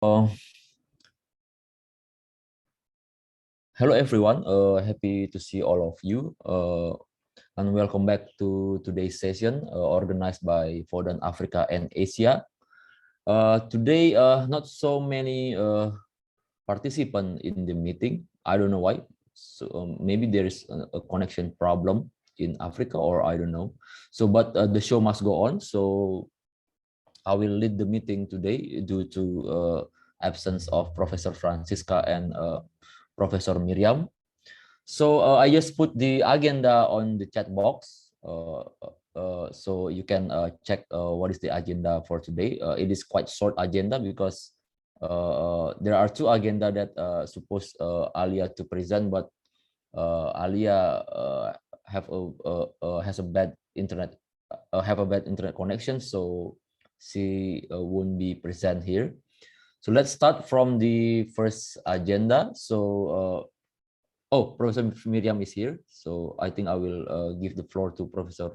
Uh, Hello everyone, happy to see all of you and welcome back to today's session organized by VODAN Africa and Asia. Today, not so many participants in the meeting. I don't know why. So maybe there is a connection problem in Africa, or I don't know. So, but the show must go on. So I will lead the meeting today due to absence of Professor Francisca and Professor Miriam. So I just put the agenda on the chat box, so you can check what is the agenda for today. It is quite short agenda because there are two agenda that supposed Alia to present, but Alia has a bad internet, have a bad internet connection, so she won't be present here. So let's start from the first agenda. So oh, Professor Miriam is here, so I think I will give the floor to Professor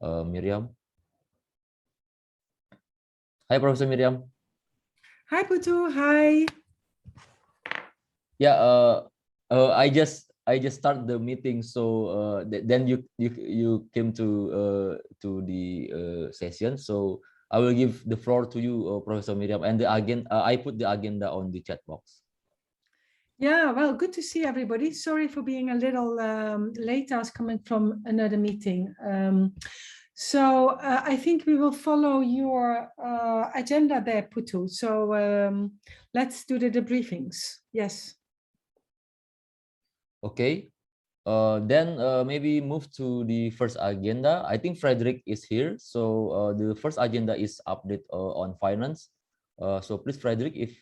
Miriam. Hi, Professor Miriam. Hi, Putu. Hi. Yeah, I just start the meeting, so then you came to the session, so I will give the floor to you, Professor Miriam, and the agenda. I put the agenda on the chat box. Yeah, well, good to see everybody. Sorry for being a little late. I was coming from another meeting. So I think we will follow your agenda there, Putu. So let's do the debriefings. Yes. Okay. Then maybe move to the first agenda. I think Frederick is here. So the first agenda is update on finance. So please, Frederick, if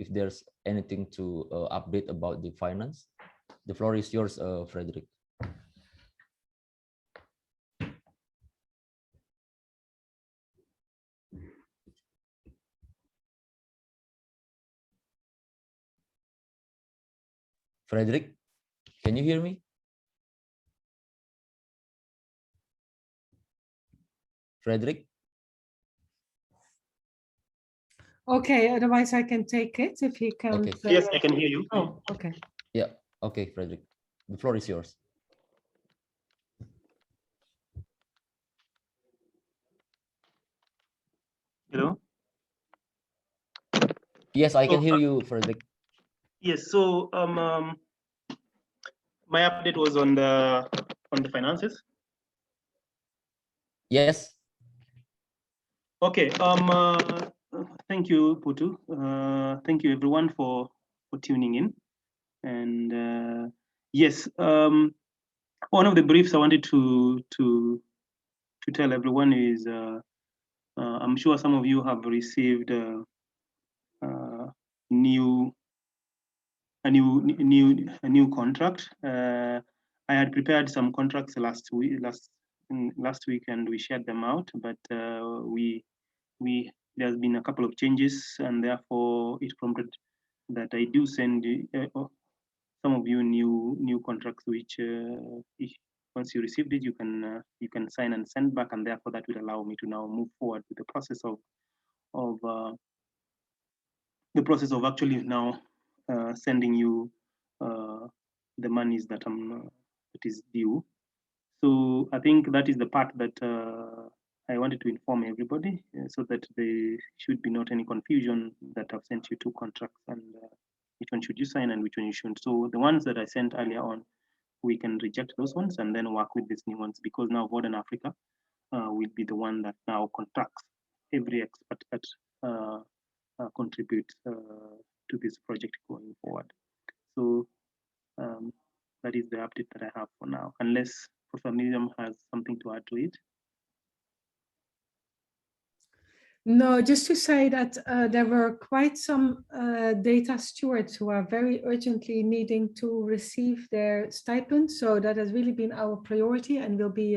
there's anything to update about the finance, the floor is yours, Frederick. Frederick, can you hear me? Frederick? Okay, otherwise I can take it if he can. Okay. Yes, I can hear you. Oh, okay. Yeah, okay, Frederick. The floor is yours. Hello. Yes, I can hear you, Frederick. Yes. So my update was on the finances. Yes. Okay. Thank you, Putu. Thank you, everyone, for tuning in. And yes, one of the briefs I wanted to tell everyone is I'm sure some of you have received a new contract. I had prepared some contracts last week, and we shared them out, but there's been a couple of changes, and therefore it prompted that I do send some of you new contracts, which once you received it, you can sign and send back, and therefore that will allow me to now move forward with the process of actually now sending you the monies that is due. So I think that is the part that I wanted to inform everybody, so that there should be not any confusion that I've sent you two contracts, and which one should you sign and which one you shouldn't. So the ones that I sent earlier on, we can reject those ones and then work with these new ones, because now VODAN Africa will be the one that now contracts every expert that contributes to this project going forward. So that is the update that I have for now, unless Professor Miriam has something to add to it. No, just to say that there were quite some data stewards who are very urgently needing to receive their stipend. So that has really been our priority, and we'll be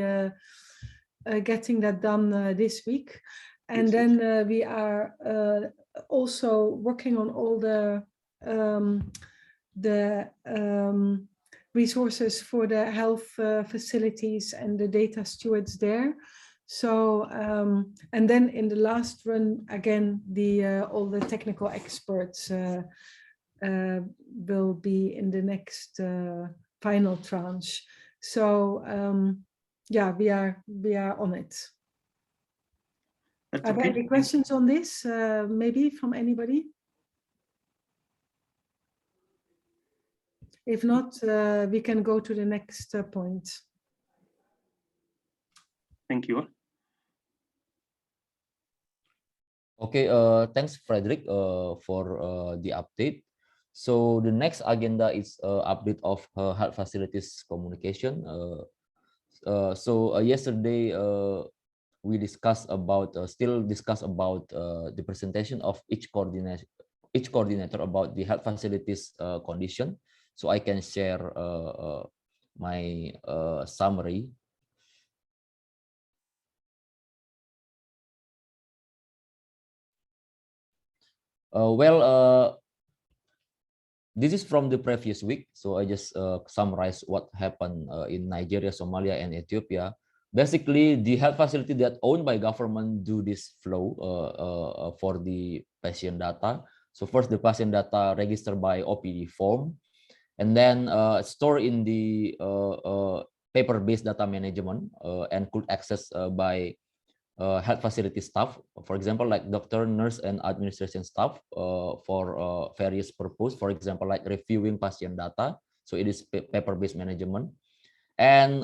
getting that done this week. And then we are also working on all the resources for the health facilities and the data stewards there. So, and then in the last run, again, all the technical experts will be in the next final tranche. So, yeah, we are on it. That's Are there okay. any questions on this, maybe from anybody? If not, we can go to the next point. Thank you. Okay, thanks, Frederick, for the update. So the next agenda is update of health facilities communication. So yesterday we discussed about still discuss about the presentation of each coordinator about the health facilities condition. So I can share my summary. This is from the previous week, so I just summarize what happened in Nigeria, Somalia, and Ethiopia. Basically, the health facility that owned by government do this flow for the patient data. So first, the patient data registered by OPD form, and then store in the paper-based data management and could access by health facility staff, for example, like doctor, nurse, and administration staff for various purpose, for example, like reviewing patient data. So it is paper-based management. And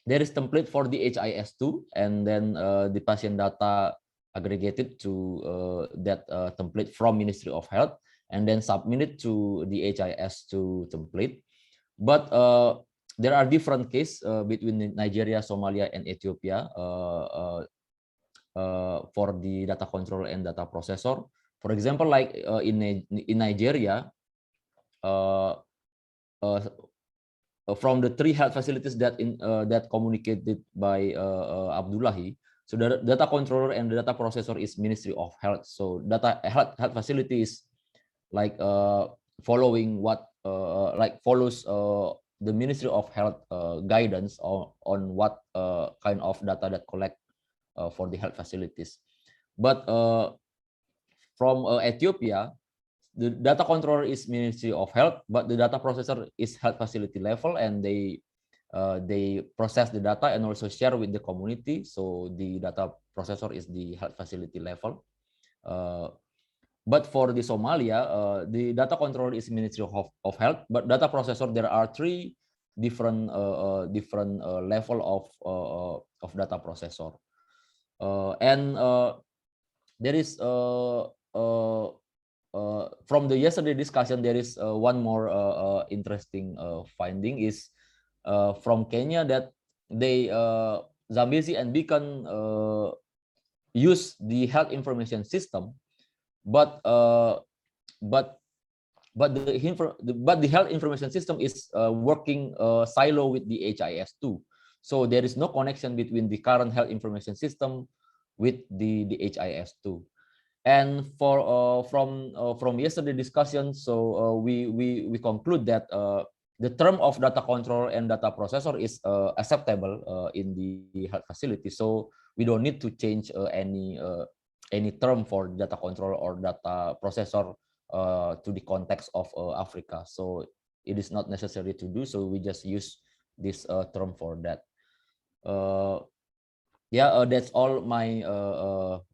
there is template for the HIS2, and then the patient data aggregated to that template from Ministry of Health, and then submitted to the HIS2 template. But there are different cases between Nigeria, Somalia, and Ethiopia for the data control and data processor. For example, like in Nigeria, from the 3 health facilities that communicated by Abdullahi, so the data controller and the data processor is Ministry of Health. So health facility is like following what follows the Ministry of Health guidance on what kind of data that collect for the health facilities. But from Ethiopia, the data controller is Ministry of Health, but the data processor is health facility level, and they process the data and also share with the community. So the data processor is the health facility level. But for the Somalia, the data controller is Ministry of Health, but data processor, there are 3 different level of data processor. And there is from the yesterday discussion, there is one more interesting finding is from Kenya, that they Zambezi and Beacon use the health information system, but the health information system is working silo with the HIS2. So there is no connection between the current health information system with the HIS2. And from yesterday discussion, so we conclude that the term of data control and data processor is acceptable in the health facility. So we don't need to change any term for data control or data processor to the context of Africa. So it is not necessary to do so. We just use this term for that. Yeah, that's all my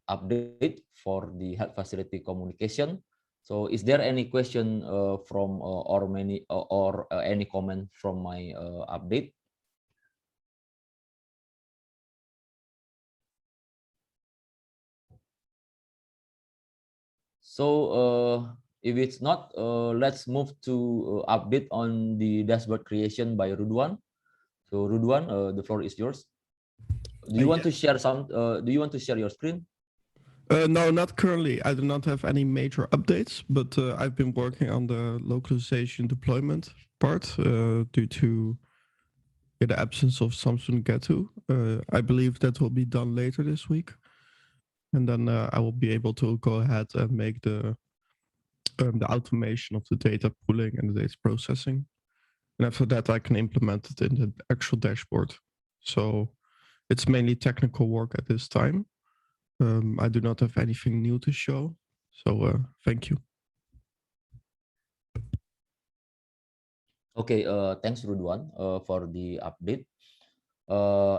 update for the health facility communication. So is there any question from or any comment from my update? So if it's not, let's move to update on the dashboard creation by Rudwan. So Rudwan, the floor is yours. Do you want to share some? Do you want to share your screen? No, not currently. I do not have any major updates, but I've been working on the localization deployment part due to the absence of Samsung Ghetto. I believe that will be done later this week. And then I will be able to go ahead and make the automation of the data pooling and the data processing. And after that, I can implement it in the actual dashboard. So it's mainly technical work at this time. I do not have anything new to show. So thank you. Okay, thanks Rudwan for the update.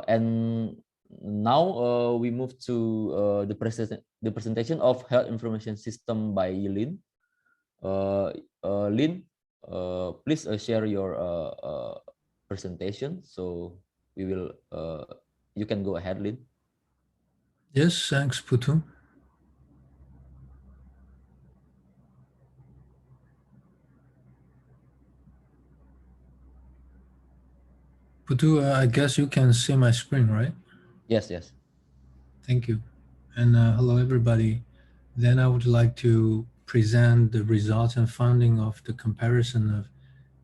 And now we move to the presentation of health information system by Lin. Lin, please share your presentation. So we will. You can go ahead, Lin. Yes, thanks, Putu. Putu, I guess you can see my screen, right? Yes, yes. Thank you. And hello, everybody. Then I would like to present the results and finding of the comparison of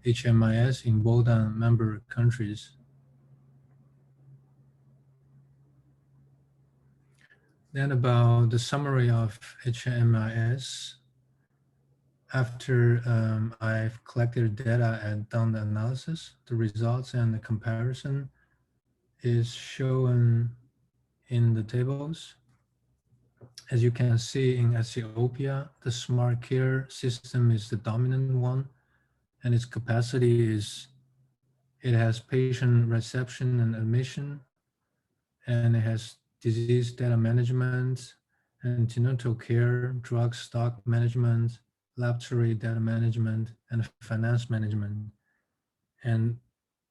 HMIS in VODAN member countries. Then about the summary of HMIS. After I've collected data and done the analysis, the results and the comparison is shown in the tables. As you can see in Ethiopia, the smart care system is the dominant one, and its capacity is, it has patient reception and admission, and it has disease data management, antenatal care, drug stock management, laboratory data management, and finance management. And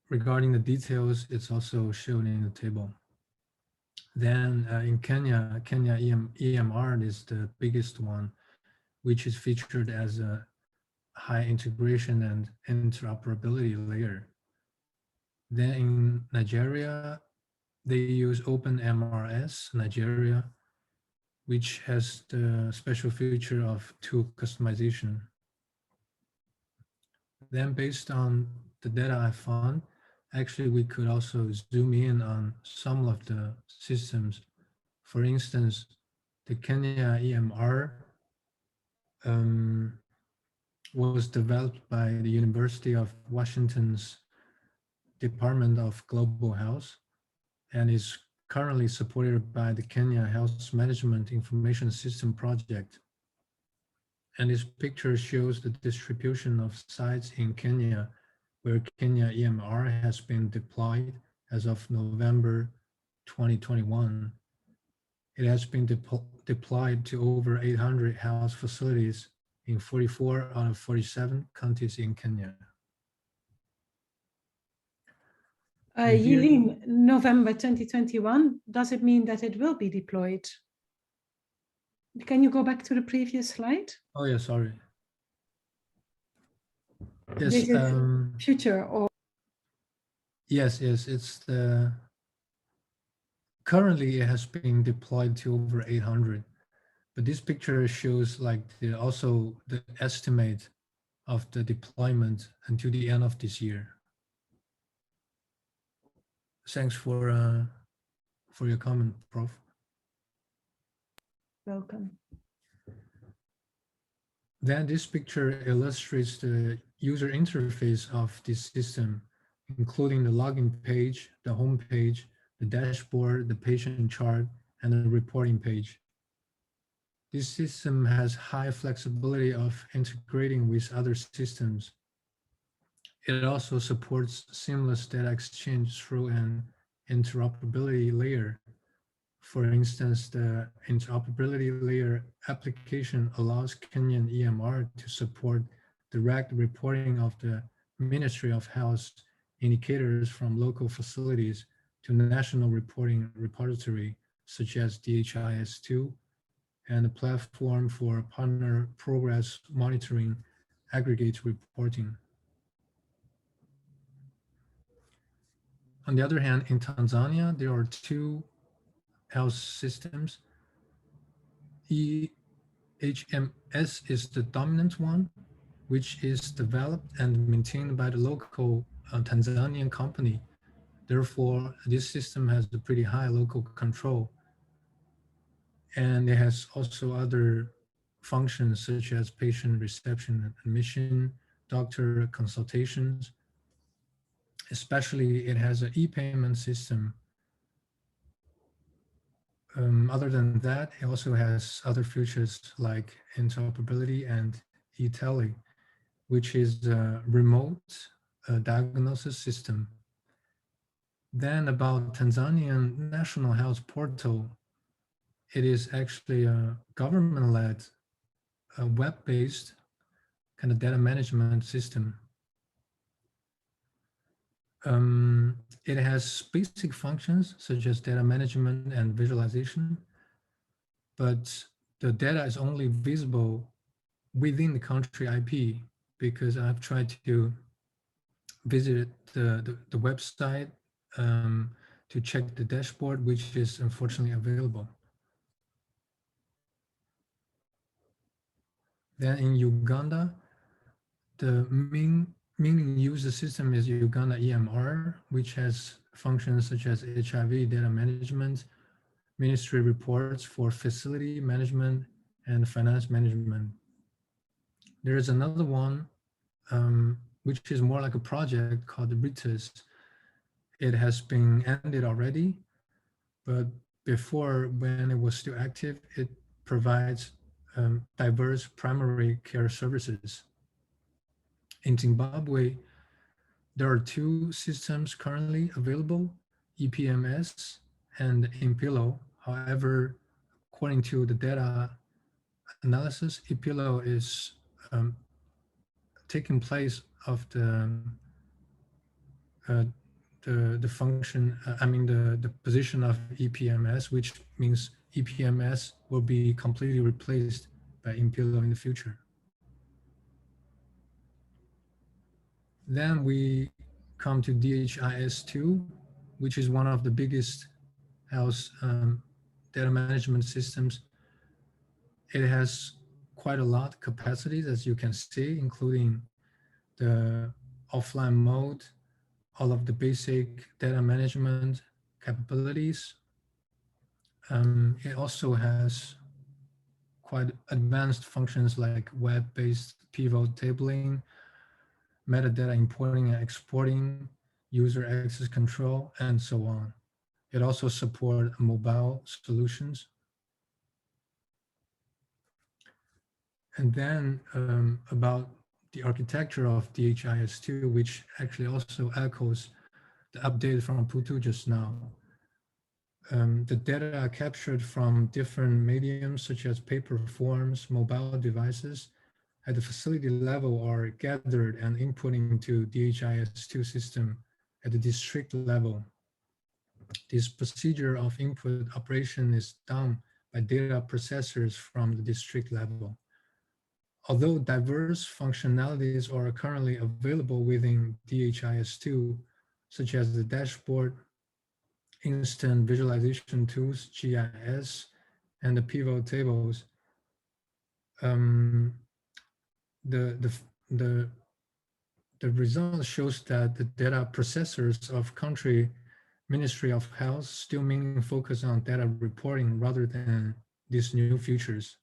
regarding the details, it's also shown in the table. Then in Kenya, EMR is the biggest one, which is featured as a high integration and interoperability layer. Then in Nigeria, they use OpenMRS Nigeria, which has the special feature of tool customization. Then based on the data I found, actually we could also zoom in on some of the systems. For instance, the Kenya EMR was developed by the University of Washington's Department of Global Health and is currently supported by the Kenya Health Management Information System project. And this picture shows the distribution of sites in Kenya where Kenya EMR has been deployed as of November 2021. It has been deployed to over 800 health facilities in 44 out of 47 counties in Kenya. Yilin, November 2021, does it mean that it will be deployed? Can you go back to the previous slide? Oh yeah, sorry. Yes, This is future or? yes, it's the, currently it has been deployed to over 800, but this picture shows like also the estimate of the deployment until the end of this year. Thanks for your comment, Prof. Welcome. Then this picture illustrates the user interface of this system, including the login page, the home page, the dashboard, the patient chart, and the reporting page. This system has high flexibility of integrating with other systems. It also supports seamless data exchange through an interoperability layer. For instance, the interoperability layer application allows Kenyan EMR to support direct reporting of the Ministry of Health indicators from local facilities to national reporting repository, such as DHIS2, and a platform for partner progress monitoring aggregate reporting. On the other hand, in Tanzania, there are two health systems. EHMS is the dominant one, which is developed and maintained by the local Tanzanian company. Therefore, this system has a pretty high local control. And it has also other functions such as patient reception and admission, doctor consultations. Especially, it has an e-payment system Other than that, it also has other features like interoperability and e-tele, which is a remote diagnosis system. Then about Tanzanian National Health Portal, it is actually a government-led, web-based kind of data management system. It has basic functions such as data management and visualization, but the data is only visible within the country IP because I've tried to visit the website to check the dashboard, which is unfortunately available. Then in Uganda, the meaning user system is Uganda EMR, which has functions such as HIV data management, ministry reports for facility management, and finance management. There is another one, which is more like a project called the RITUS. It has been ended already, but before, when it was still active, it provides diverse primary care services. In Zimbabwe, there are two systems currently available, EPMS and Impilo. However, according to the data analysis, Impilo is taking place of uh, the function, I mean the position of EPMS, which means EPMS will be completely replaced by Impilo in the future. Then we come to DHIS2, which is one of the biggest health data management systems. It has quite a lot of capacities, as you can see, including the offline mode, all of the basic data management capabilities. It also has quite advanced functions like web-based pivot tabling, metadata importing and exporting, user access control, and so on. It also supports mobile solutions. And then about the architecture of DHIS2, which actually also echoes the update from Putu just now. The data are captured from different mediums such as paper forms, mobile devices at the facility level are gathered and input into DHIS2 system at the district level. This procedure of input operation is done by data processors from the district level. Although diverse functionalities are currently available within DHIS2, such as the dashboard, instant visualization tools, GIS, and the pivot tables, the result shows that the data processors of country Ministry of Health still mainly focus on data reporting rather than these new features.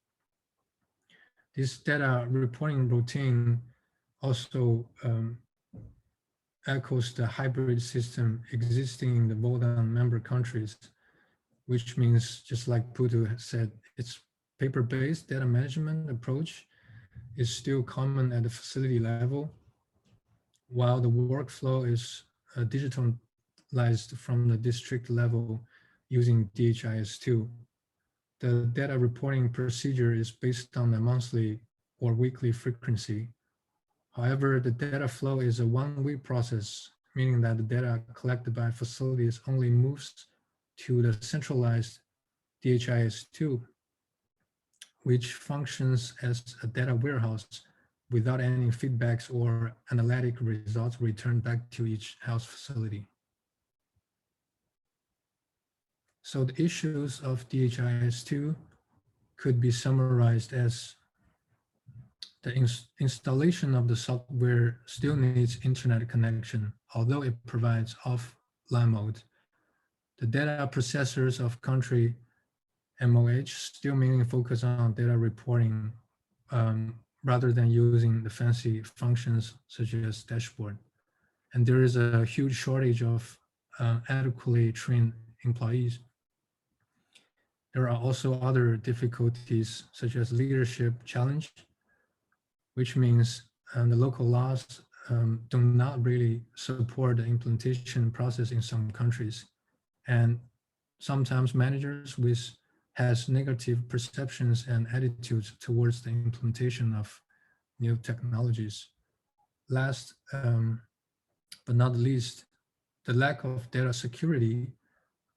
This data reporting routine also echoes the hybrid system existing in the VODAN member countries, which means, just like Putu said, its paper-based data management approach is still common at the facility level, while the workflow is digitalized from the district level using DHIS2. The data reporting procedure is based on a monthly or weekly frequency. However, the data flow is a one-week process, meaning that the data collected by facilities only moves to the centralized DHIS2, which functions as a data warehouse without any feedbacks or analytic results returned back to each health facility. So the issues of DHIS2 could be summarized as the installation of the software still needs internet connection, although it provides offline mode. The data processors of country MOH still mainly focus on data reporting rather than using the fancy functions such as dashboard. And there is a huge shortage of adequately trained employees. There are also other difficulties such as leadership challenge, which means the local laws do not really support the implementation process in some countries. And sometimes managers has negative perceptions and attitudes towards the implementation of new technologies. Last but not least, the lack of data security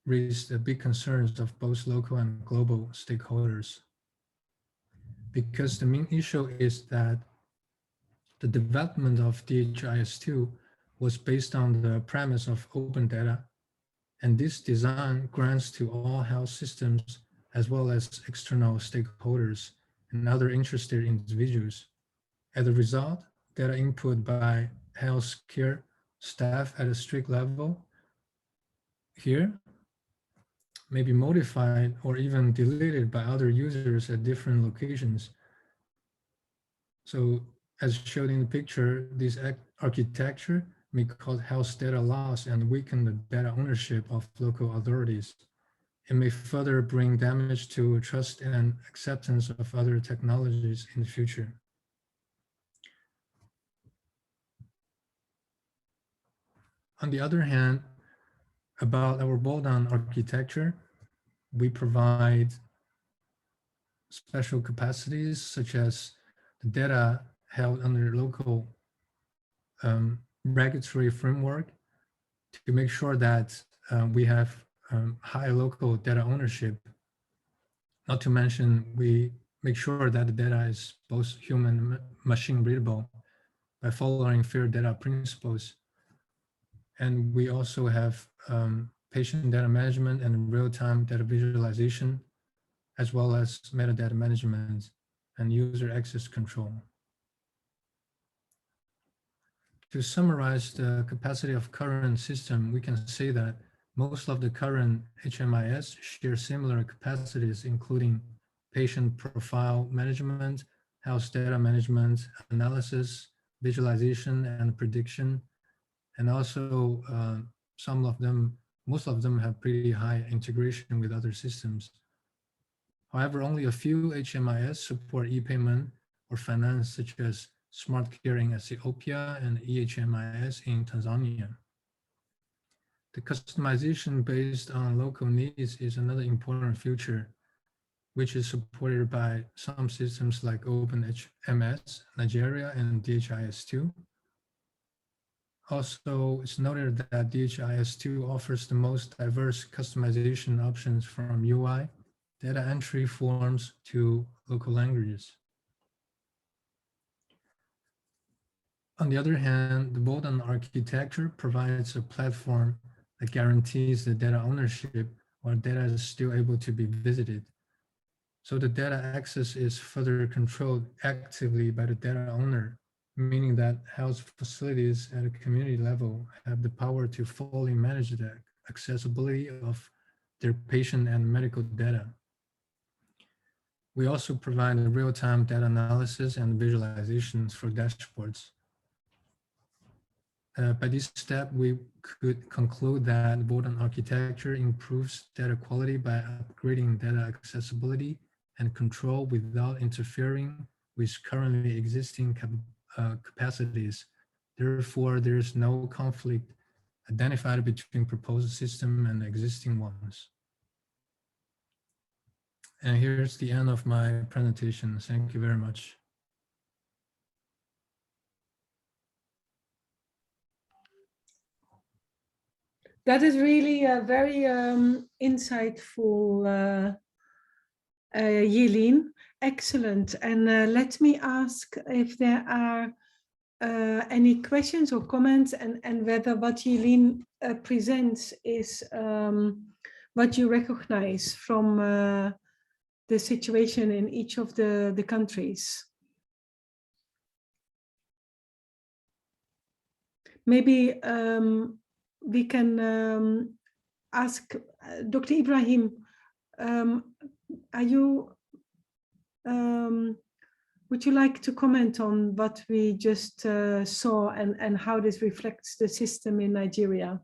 raised the big concerns of both local and global stakeholders. Because the main issue is that the development of DHIS2 was based on the premise of open data, and this design grants to all health systems as well as external stakeholders and other interested individuals. As a result, data input by healthcare staff at a strict level here may be modified or even deleted by other users at different locations. So as shown in the picture, this architecture may cause health data loss and weaken the data ownership of local authorities. It may further bring damage to trust and acceptance of other technologies in the future. On the other hand, about our VODAN architecture, we provide special capacities such as the data held under local regulatory framework to make sure that we have high local data ownership. Not to mention, we make sure that the data is both human and machine readable by following fair data principles. And we also have patient data management and real-time data visualization, as well as metadata management and user access control. To summarize the capacity of current system, we can say that most of the current HMIS share similar capacities, including patient profile management, health data management, analysis, visualization, and prediction. And also most of them have pretty high integration with other systems. However, only a few HMIS support e-payment or finance, such as Smart Care in Ethiopia and eHMIS in Tanzania. The customization based on local needs is another important feature, which is supported by some systems like OpenHMS, Nigeria, and DHIS2. Also, it's noted that DHIS2 offers the most diverse customization options from UI, data entry forms to local languages. On the other hand, the VODAN architecture provides a platform that guarantees the data ownership while data is still able to be visited. So the data access is further controlled actively by the data owner, meaning that health facilities at a community level have the power to fully manage the accessibility of their patient and medical data. We also provide real-time data analysis and visualizations for dashboards. By this step, we could conclude that VODAN architecture improves data quality by upgrading data accessibility and control without interfering with currently existing capacities. Therefore, there is no conflict identified between proposed system and existing ones. And here's the end of my presentation. Thank you very much. That is really a very insightful, Yelin. Excellent. And let me ask if there are any questions or comments, and whether what Yelin presents is what you recognize from the situation in each of the countries. Maybe we can ask Dr. Ibrahim, are you, would you like to comment on what we just saw and how this reflects the system in Nigeria?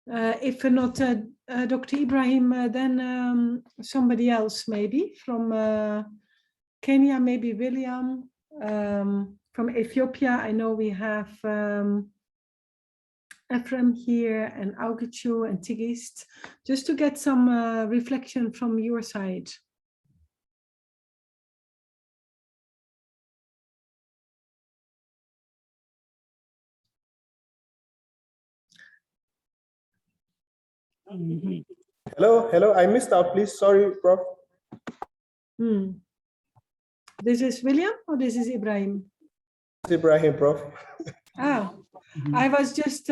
If not Dr. Ibrahim, then somebody else maybe from Kenya, maybe William. From Ethiopia, I know we have Ephraim here and Augechu and Tigist, just to get some reflection from your side. Hello, I missed out, please. Sorry, Prof. This is William or this is Ibrahim? It's Ibrahim, Prof. Ah, I was just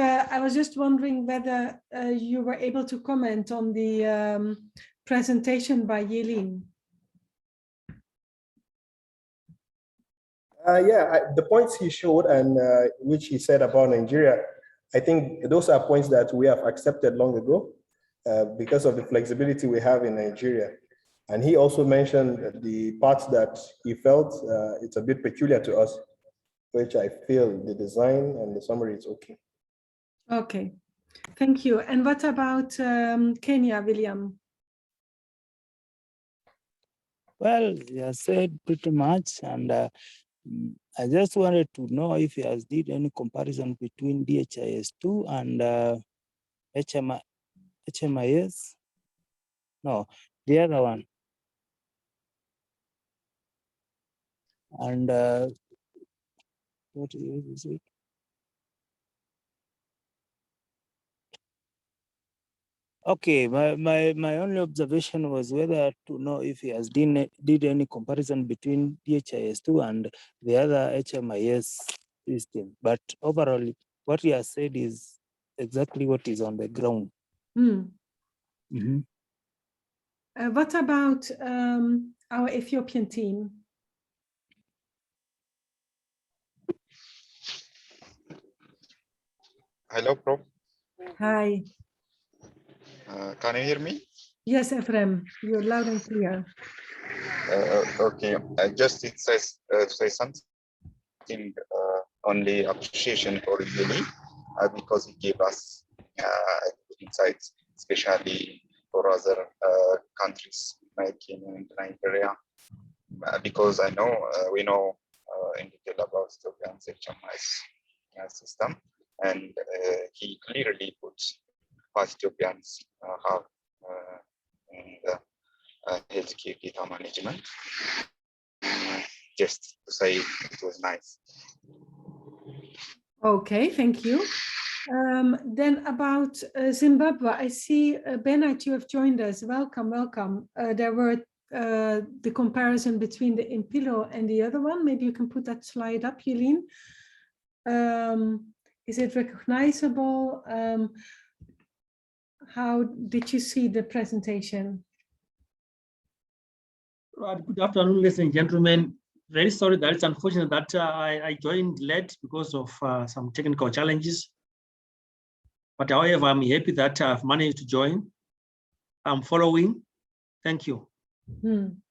wondering whether you were able to comment on the presentation by Yelin. The points he showed and which he said about Nigeria, I think those are points that we have accepted long ago because of the flexibility we have in Nigeria. And he also mentioned the parts that he felt it's a bit peculiar to us, which I feel the design and the summary is okay. Okay, thank you. And what about Kenya, William? Well, he has said pretty much, and I just wanted to know if he has did any comparison between DHIS2 and HMIS. No, the other one. And what is it? Okay, my only observation was whether to know if he has did any comparison between DHIS2 and the other HMIS system. But overall, what he has said is exactly what is on the ground. What about our Ethiopian team? Hello, Prof. Hi. Can you hear me? Yes, Ephraim, you're loud and clear. Okay, just it says say something only appreciation for Yuli because he gave us good insights, especially for other countries like in Nigeria, because I know we know in detail about Ethiopian HMIS system, and he clearly puts what Ethiopians have in the healthcare data management. Just to say it was nice. Okay, thank you. Then about Zimbabwe, I see Bernard, you have joined us. Welcome, welcome. There were the comparison between the Impilo and the other one. Maybe you can put that slide up, Yelin. Is it recognizable? How did you see the presentation? Good afternoon, ladies and gentlemen. Very sorry that it's unfortunate that I joined late because of some technical challenges. But however, I'm happy that I've managed to join. I'm following. Thank you. Then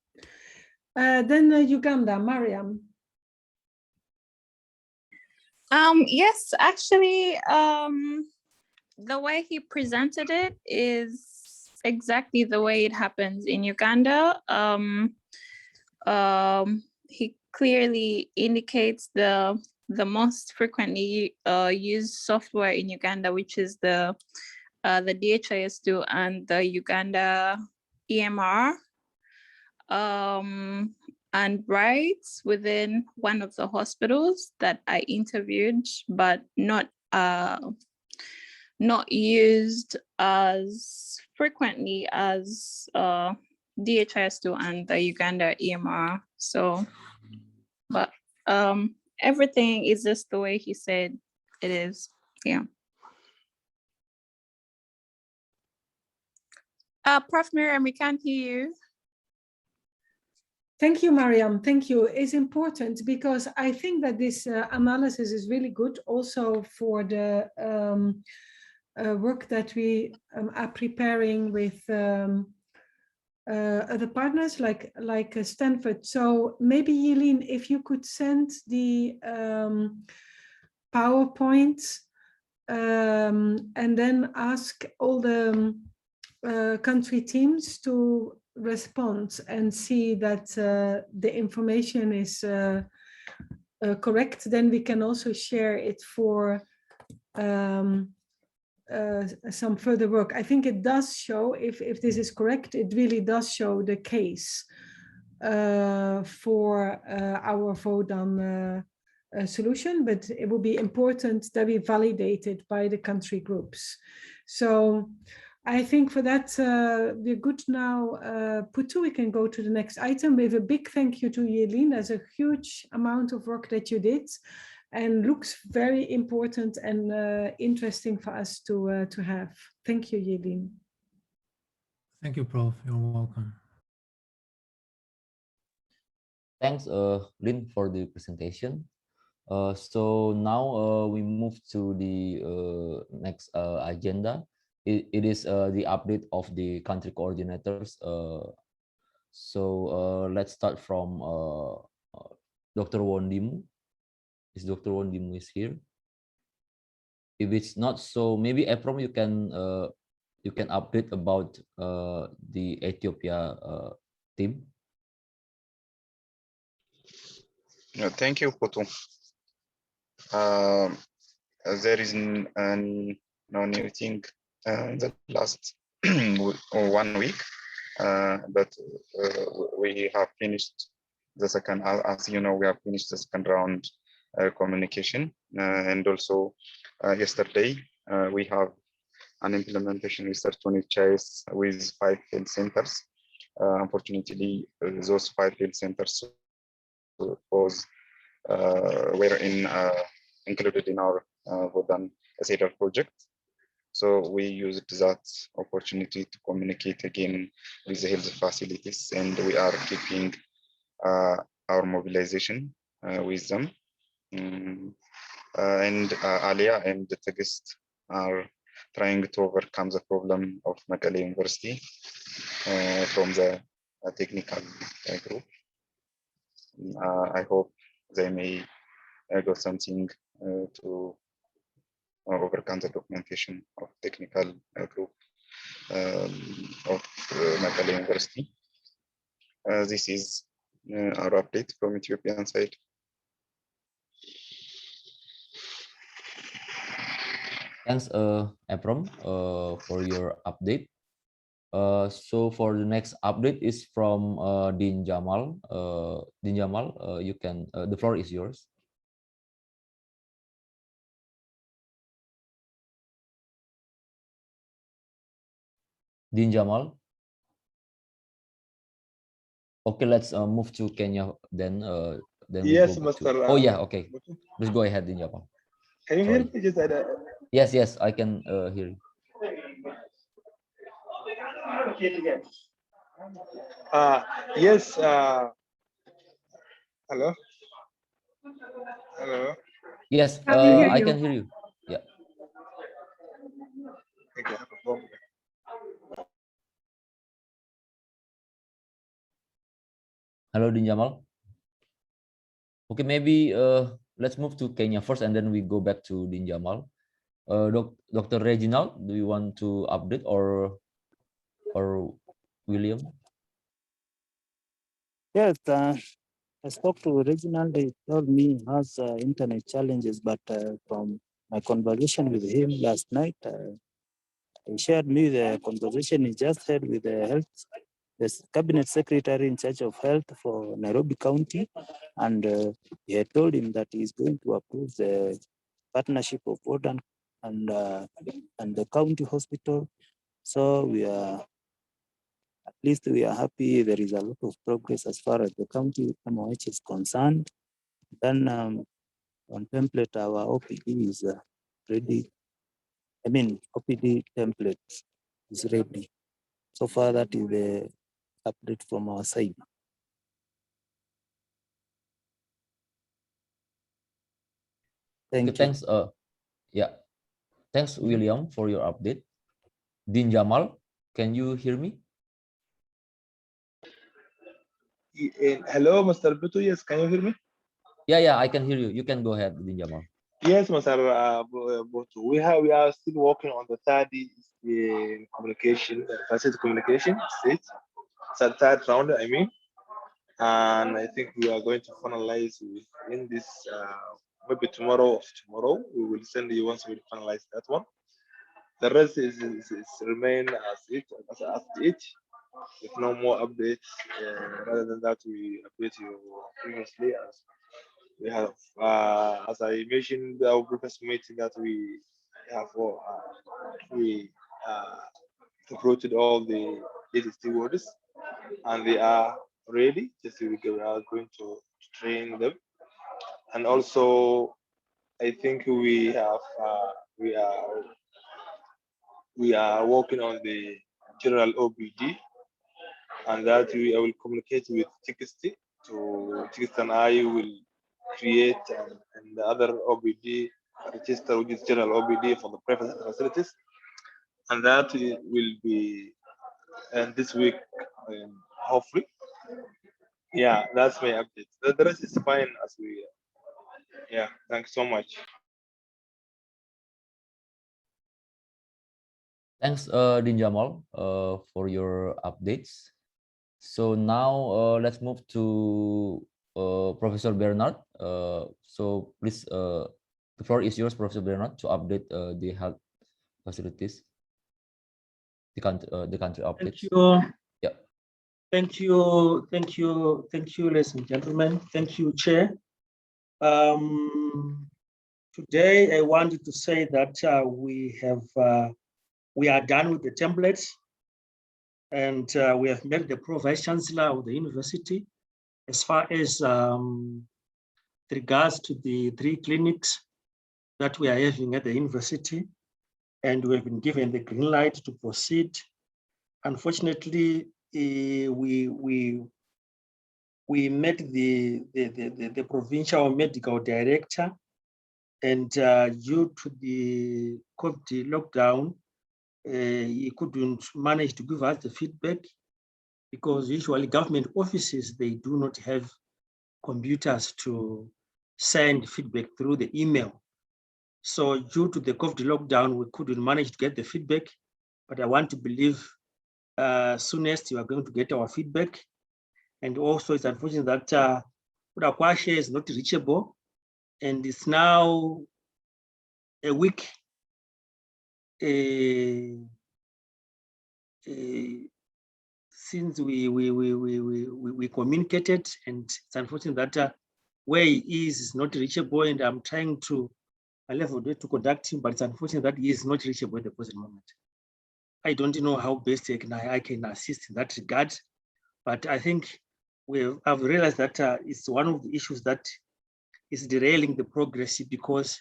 Uganda, Mariam. Yes, actually, the way he presented it is exactly the way it happens in Uganda. He clearly indicates the most frequently used software in Uganda, which is the DHIS2 and the Uganda EMR, and writes within one of the hospitals that I interviewed, but not used as frequently as DHIS2 and the Uganda EMR. So, but everything is just the way he said it is. Yeah. Prof. Miriam, we can't hear you. Thank you, Mariam. Thank you. It's important because I think that this analysis is really good also for the work that we are preparing with other partners like Stanford. So maybe Yelin, if you could send the PowerPoint and then ask all the country teams to respond and see that the information is correct. Then we can also share it for some further work. I think it does show, if this is correct, it really does show the case for our VODAN solution, but it will be important that we validate it by the country groups. So I think for that, we're good now. Putu, we can go to the next item. We have a big thank you to Yelin. There's a huge amount of work that you did and looks very important and interesting for us to have. Thank you, Yelin. Thank you, Prof. You're welcome. Thanks, Lin, for the presentation. So now we move to the next agenda. It is the update of the country coordinators. So let's start from Dr. Wondimu. Is Dr. Wondimu is here? If it's not so, maybe Eprom, you can update about the Ethiopia team. Thank you, Putu. There is no new thing in the last 1 week, but we have finished the second, as you know, we have finished the second round communication, and also yesterday we have an implementation research on HIS with 5 field centers. Unfortunately, those 5 field centers were included in our VODAN Cedar project. So we used that opportunity to communicate again with the health facilities, and we are keeping our mobilization with them. And Alia and the Tegist are trying to overcome the problem of Mekelle University from the technical group. I hope they may do something to overcome the documentation of technical group of Mekelle University. This is our update from Ethiopian side. Thanks, Eprom, for your update. So for the next update is from Din Jamal. Din Jamal, you can. The floor is yours. Din Jamal. Okay, let's move to Kenya then. Then we Yes, go back Mr. to. Oh yeah, okay. Please go ahead, Din Jamal. Can you hear me? Just, Yes, I can hear you. Yes. Hello. Hello. Yes, I can hear you. Yeah. Okay. Hello, Din Jamal. Okay, maybe let's move to Kenya first, and then we go back to Din Jamal. Dr. Reginald, do you want to update or William? Yes, I spoke to Reginald. He told me he has internet challenges, but from my conversation with him last night, he shared me the conversation he just had with the cabinet secretary in charge of health for Nairobi County, and he had told him that he's going to approve the partnership of VODAN and the county hospital. So at least we are happy. There is a lot of progress as far as the county MOH is concerned. Then on template, our OPD is ready. I mean, OPD template is ready. So far, that is the update from our side. Thank you. Thanks. Yeah. Thanks, William, for your update. Din Jamal, can you hear me? Hello, Mr. Putu. Yes, can you hear me? Yeah, I can hear you. You can go ahead, Din Jamal. Yes, Mr. Botu. We are still working on the third communication, facility communication stage. It's a third round, I mean, and I think we are going to finalize in this maybe tomorrow. Tomorrow we will send you once we finalize that one. The rest is remain as it with no more updates. Rather than that, we update you previously as we have, as I mentioned our previous meeting that we have we recruited all the data stewards and they are ready. Just we are going to train them, and also I think we are working on the general OBD, and that I will communicate with Tikisty to Tikisty and I will create and the other OBD register, which is general OBD for the private facilities, and that will be and this week, hopefully. Yeah, that's my update. The rest is fine as we. Yeah, thanks so much. Thanks, Din Jamal, for your updates. So now let's move to Professor Bernard. So please, the floor is yours, Professor Bernard, to update the health facilities, the country updates. Thank you. Yeah. Thank you, ladies and gentlemen. Thank you, Chair. Today, I wanted to say that we are done with the templates, and we have met the Pro-Vice Chancellor of the university as far as regards to the 3 clinics that we are having at the university, and we have been given the green light to proceed. Unfortunately, we met the provincial medical director, and due to the COVID lockdown, he couldn't manage to give us the feedback, because usually government offices, they do not have computers to send feedback through the email. So due to the COVID lockdown, we couldn't manage to get the feedback, but I want to believe soonest you are going to get our feedback. And also it's unfortunate that Udakwashe is not reachable, and it's now a week since we communicated, and it's unfortunate that where he is not reachable, and I'm trying to a level to contact him, but it's unfortunate that he is not reachable at the present moment. I don't know how best I can assist in that regard, but I think I've realized that it's one of the issues that is derailing the progress, because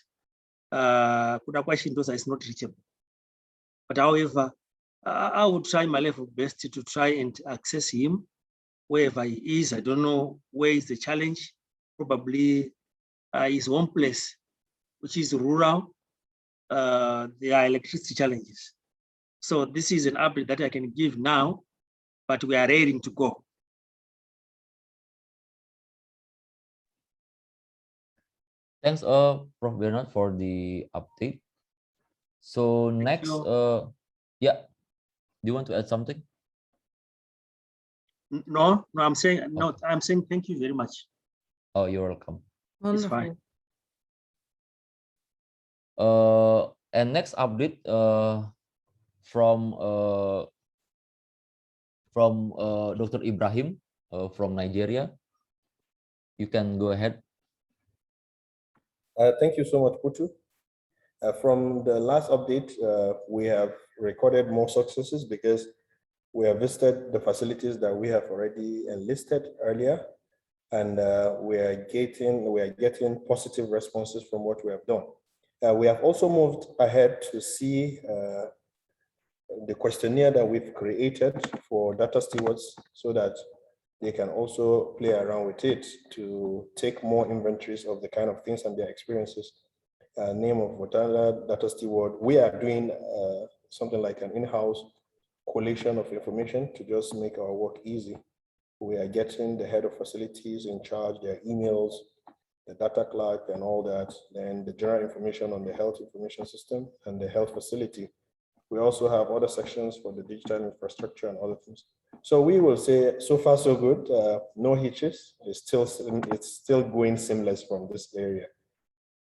Kudakwa is not reachable. But however, I would try my level best to try and access him wherever he is. I don't know where is the challenge. Probably his home place, which is rural. There are electricity challenges. So this is an update that I can give now, but we are raring to go. Thanks, Prof. Bernard, for the update. So next, yeah, do you want to add something? No, I'm saying no. I'm saying thank you very much. Oh, you're welcome. It's fine. And next update from Dr. Ibrahim from Nigeria. You can go ahead. Thank you so much, Putu. From the last update, we have recorded more successes because we have visited the facilities that we have already enlisted earlier, and we are getting positive responses from what we have done. We have also moved ahead to see the questionnaire that we've created for data stewards so that they can also play around with it to take more inventories of the kind of things and their experiences. Name of VODAN data steward. We are doing something like an in-house collation of information to just make our work easy. We are getting the head of facilities in charge, their emails, the data clerk and all that, then the general information on the health information system and the health facility. We also have other sections for the digital infrastructure and other things. So we will say so far so good, no hitches. It's still going seamless from this area.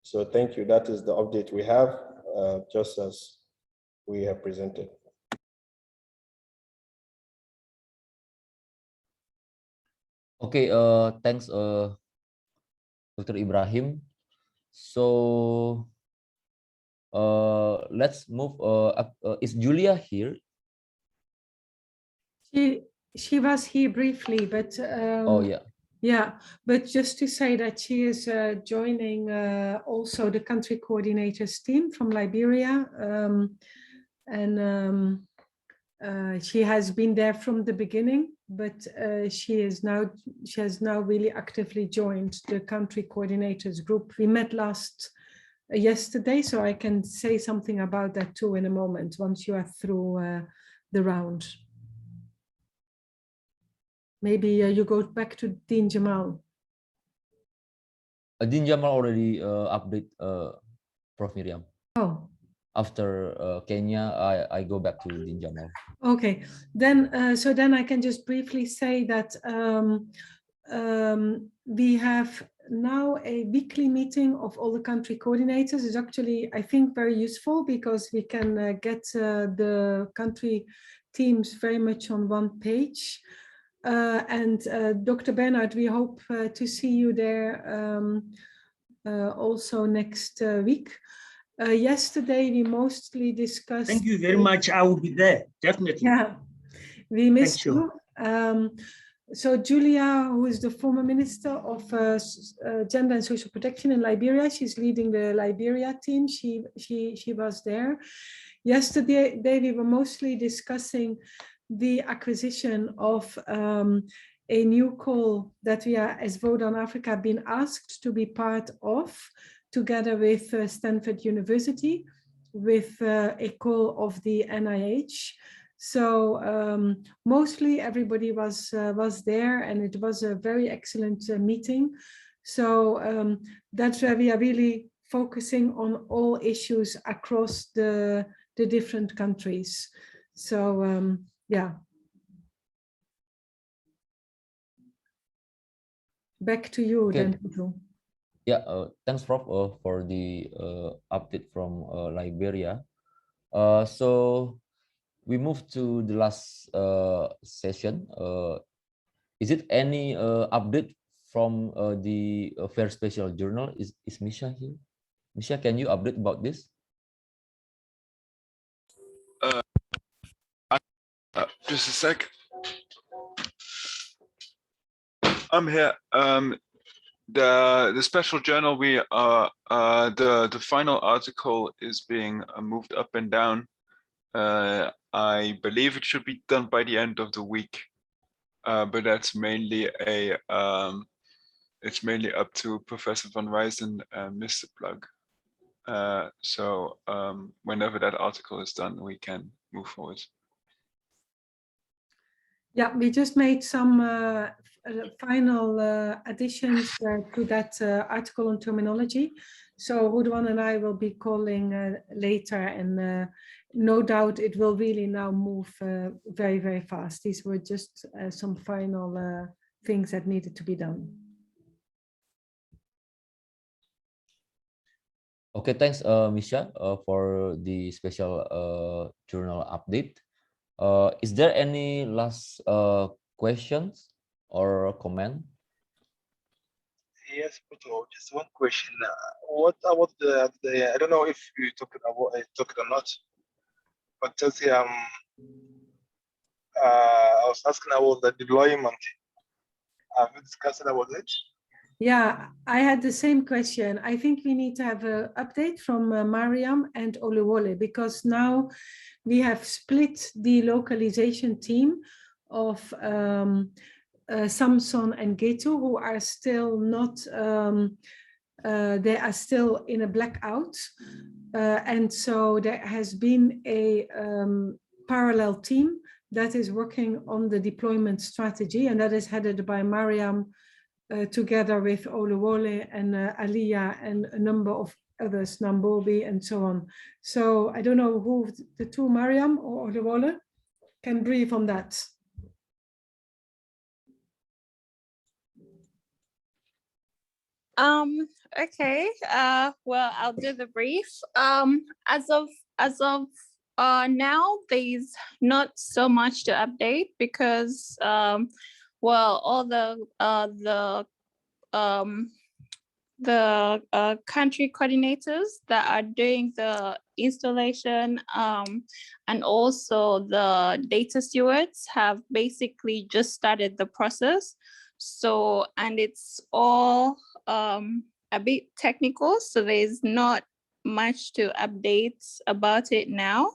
So thank you. That is the update we have, just as we have presented. Okay, thanks, Dr. Ibrahim. So let's move up. Is Julia here? She was here briefly, but Oh yeah. yeah, but just to say that she is joining also the country coordinators team from Liberia, and she has been there from the beginning, but she has now really actively joined the country coordinators group. We met yesterday, so I can say something about that too in a moment once you are through the round. Maybe you go back to Dean Jamal. Dean Jamal already update Prof. Miriam. Oh. After Kenya, I go back to Dean Jamal. Okay, then so then I can just briefly say that we have now a weekly meeting of all the country coordinators. It's actually, I think, very useful because we can get the country teams very much on one page. And Dr. Bernard, we hope to see you there also next week. Yesterday, we mostly discussed... Thank you very much. I will be there, definitely. Yeah, we missed you. So Julia, who is the former Minister of Gender and Social Protection in Liberia, she's leading the Liberia team. She was there. Yesterday, we were mostly discussing the acquisition of a new call that we are, as VODAN Africa, been asked to be part of, together with Stanford University, with a call of the NIH. So mostly everybody was there, and it was a very excellent meeting. So that's where we are really focusing on all issues across the different countries. So yeah. Back to you, then. Yeah, thanks, Prof, for the update from Liberia. So we move to the last session. Is it any update from the Fair Special Journal? Is Misha here? Misha, can you update about this? Just a sec. I'm here. The special journal, the final article is being moved up and down. I believe it should be done by the end of the week, but that's mainly it's mainly up to Professor Van Rijzen and Mr. Plug. So whenever that article is done, we can move forward. Yeah, we just made some final additions to that article on terminology. So Rudwan and I will be calling later, and no doubt it will really now move very, very fast. These were just some final things that needed to be done. Okay, thanks, Misha, for the special journal update. Is there any last questions or comment? Yes, just one question. What about the I don't know if you talked about it or not, but just I was asking about the deployment. Have you discussed about it? Yeah, I had the same question. I think we need to have an update from Mariam and Oluwole, because now we have split the localization team of Samson and Geto, who are still not, they are still in a blackout. And so there has been a parallel team that is working on the deployment strategy, and that is headed by Mariam together with Oluwole and Aliyah and a number of others, Nambobi and so on. So I don't know who the two, Mariam or Oluwole, can brief on that. Okay, well, I'll do the brief. As of now, there's not so much to update because well, all the country coordinators that are doing the installation and also the data stewards have basically just started the process. So, and it's all a bit technical, so there's not much to update about it now.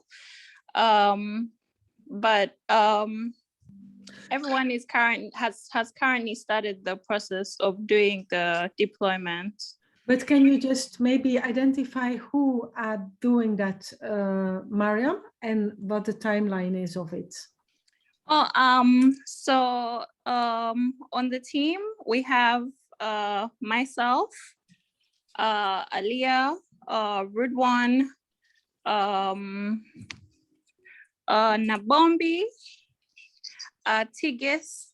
But everyone has currently started the process of doing the deployment. But can you just maybe identify who are doing that, Mariam, and what the timeline is of it? Oh, so on the team we have myself, Aliyah, Rudwan, Nabombi, Tigist,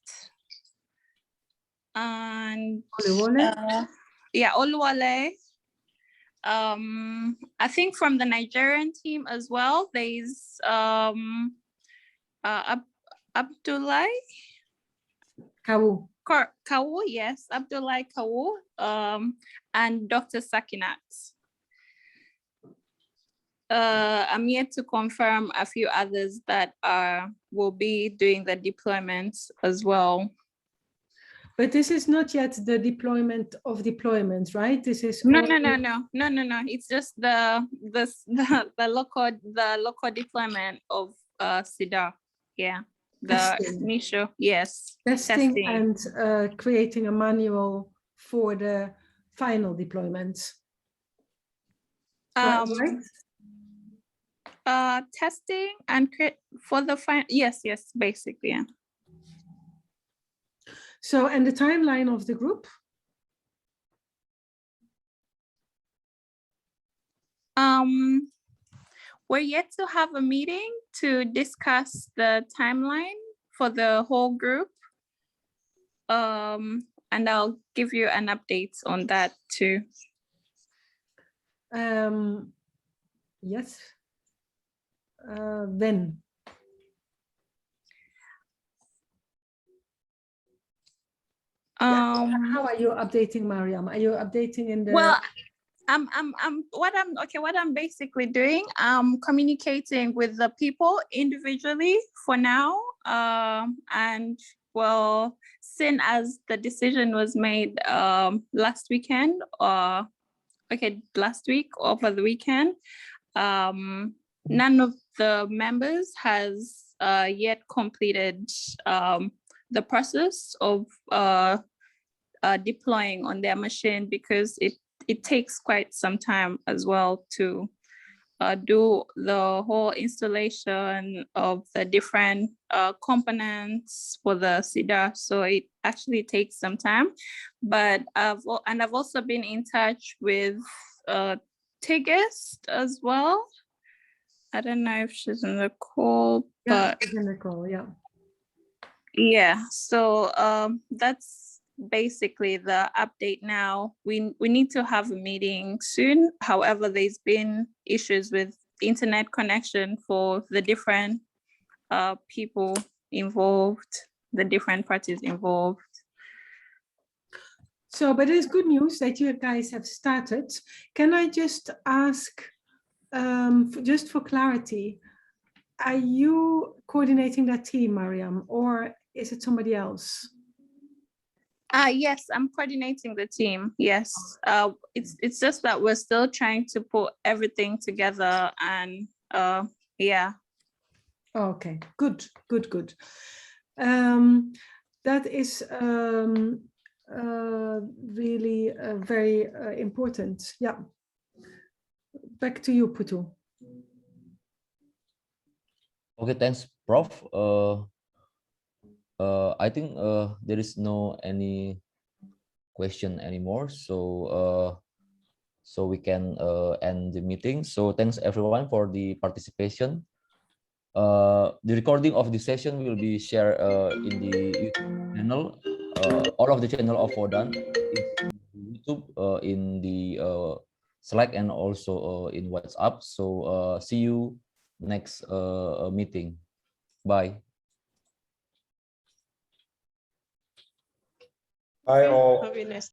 and yeah, Oluwale. I think from the Nigerian team as well, there's Abdullah Kawu. Kawu, yes, Abdullah Kawu, and Dr. Sakinat. I'm yet to confirm a few others that will be doing the deployment as well. But this is not yet the deployment of deployments, right? This is no. It's just the local deployment of Cedar. Yeah, the initial, yes, testing and creating a manual for the final deployment. Right? Testing and create for the final. Yes, basically, yeah. So, and the timeline of the group? We're yet to have a meeting to discuss the timeline for the whole group. And I'll give you an update on that too. Yes. When? How are you updating, Mariam? Are you updating in the? Well, what I'm basically doing, I'm communicating with the people individually for now. And well, since as the decision was made last weekend, last week over the weekend, none of the members has yet completed the process of deploying on their machine because it takes quite some time as well to do the whole installation of the different components for the Cedar. So it actually takes some time, but I've also been in touch with Tigist as well. I don't know if she's in the call, but she's in the call, yeah. Yeah, so that's basically the update now. We need to have a meeting soon. However, there's been issues with internet connection for the different people involved, the different parties involved. So, but it's good news that you guys have started. Can I just ask, just for clarity, are you coordinating that team, Mariam, or is it somebody else? Yes, I'm coordinating the team. Yes, it's just that we're still trying to put everything together, and yeah. Okay, good. That is really very important. Yeah. Back to you, Putu. Okay, thanks, Prof. I think there is no any question anymore. So we can end the meeting. So thanks everyone for the participation. The recording of the session will be shared in the YouTube channel, all of the channel of VODAN, in YouTube, in the Slack, and also in WhatsApp. So see you next meeting. Bye. Bye all. Have a nice